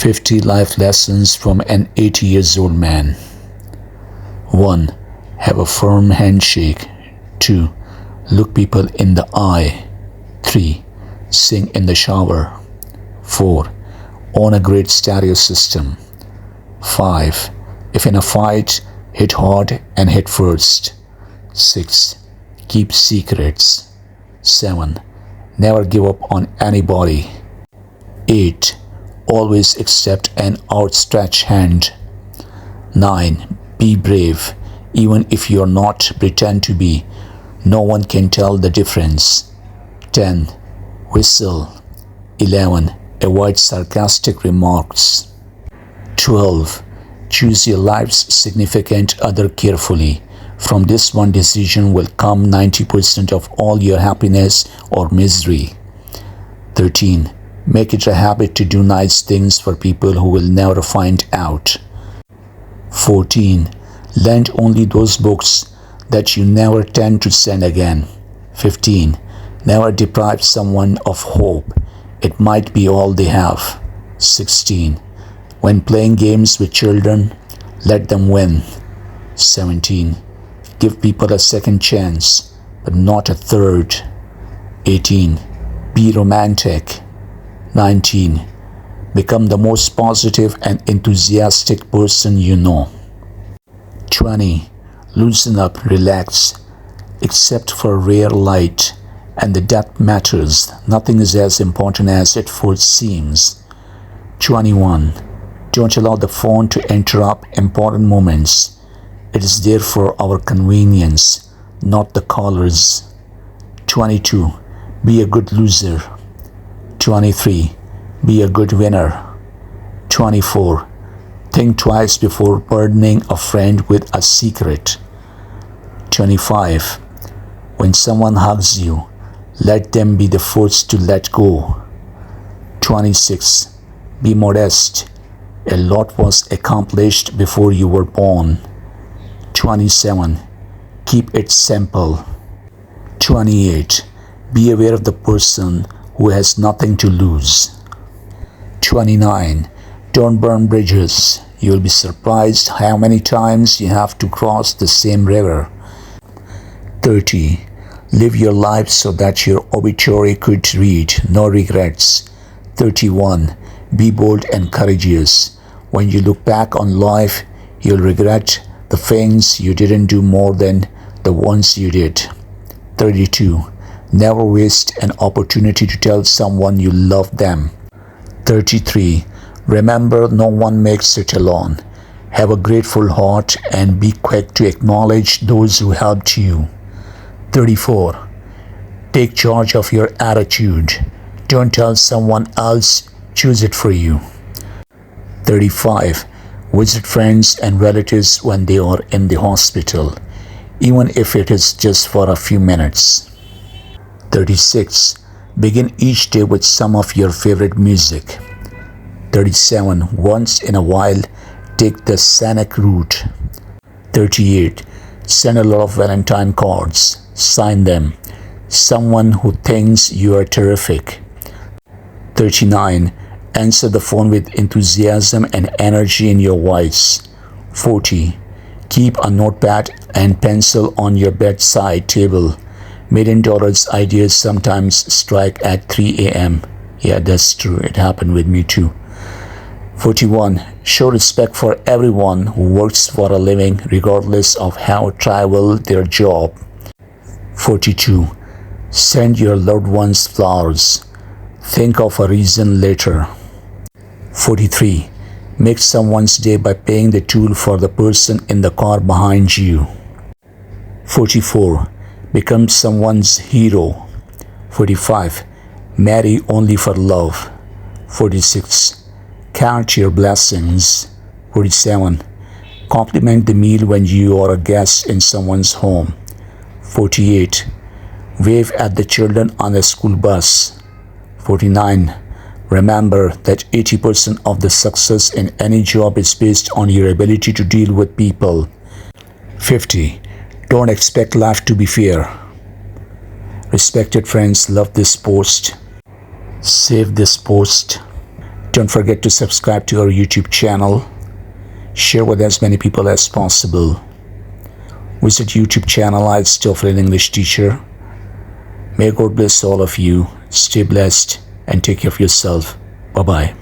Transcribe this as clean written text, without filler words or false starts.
50 life lessons from an 80 years old man. 1. Have a firm handshake. 2. Look people in the eye. 3. Sing in the shower. 4. Own a great stereo system. 5. If in a fight, hit hard and hit first. 6. Keep secrets. 7. Never give up on anybody. 8. Always accept an outstretched hand. 9. Be brave, even if you're not, pretend to be. No one can tell the difference. 10. Whistle. 11. Avoid sarcastic remarks. 12. Choose your life's significant other carefully. From this one decision will come 90% of all your happiness or misery. 13. Make it a habit to do nice things for people who will never find out. 14. Lend only those books that you never tend to send again. 15. Never deprive someone of hope. It might be all they have. 16. When playing games with children, let them win. 17. Give people a second chance, but not a third. 18. Be romantic. 19. Become the most positive and enthusiastic person you know. 20. Loosen up, relax. Except for rare light, and the depth matters. Nothing is as important as it first seems. 21. Don't allow the phone to interrupt important moments. It is there for our convenience, not the callers. 22. Be a good loser. 23. Be a good winner. 24. Think twice before burdening a friend with a secret. 25. When someone hugs you, let them be the first to let go. 26. Be modest. A lot was accomplished before you were born. 27. Keep it simple. 28. Be aware of the person who has nothing to lose. 29. Don't burn bridges. You'll be surprised how many times you have to cross the same river. 30. Live your life so that your obituary could read, no regrets. 31. Be bold and courageous. When you look back on life, you'll regret the things you didn't do more than the ones you did. 32. Never waste an opportunity to tell someone you love them. 33. Remember, no one makes it alone. Have a grateful heart and be quick to acknowledge those who helped you. 34. Take charge of your attitude. Don't tell someone else, choose it for you. 35. Visit friends and relatives when they are in the hospital, even if it is just for a few minutes. 36. Begin each day with some of your favorite music. 37. Once in a while, take the scenic route. 38. Send a lot of Valentine cards. Sign them. Someone who thinks you are terrific. 39. Answer the phone with enthusiasm and energy in your voice. 40. Keep a notepad and pencil on your bedside table. $1 million ideas sometimes strike at 3 a.m. Yeah, that's true. It happened with me too. 41. Show respect for everyone who works for a living, regardless of how trivial their job. 42. Send your loved ones flowers. Think of a reason later. 43. Make someone's day by paying the toll for the person in the car behind you. 44. Become someone's hero. 45. Marry only for love. 46. Count your blessings. 47. Compliment the meal when you are a guest in someone's home. 48. Wave at the children on the school bus. 49. Remember that 80% of the success in any job is based on your ability to deal with people. 50. Don't expect life to be fair. Respected friends, love this post. Save this post. Don't forget to subscribe to our YouTube channel. Share with as many people as possible. Visit YouTube channel IELTS TOEFL English Teacher. May God bless all of you. Stay blessed and take care of yourself. Bye-bye.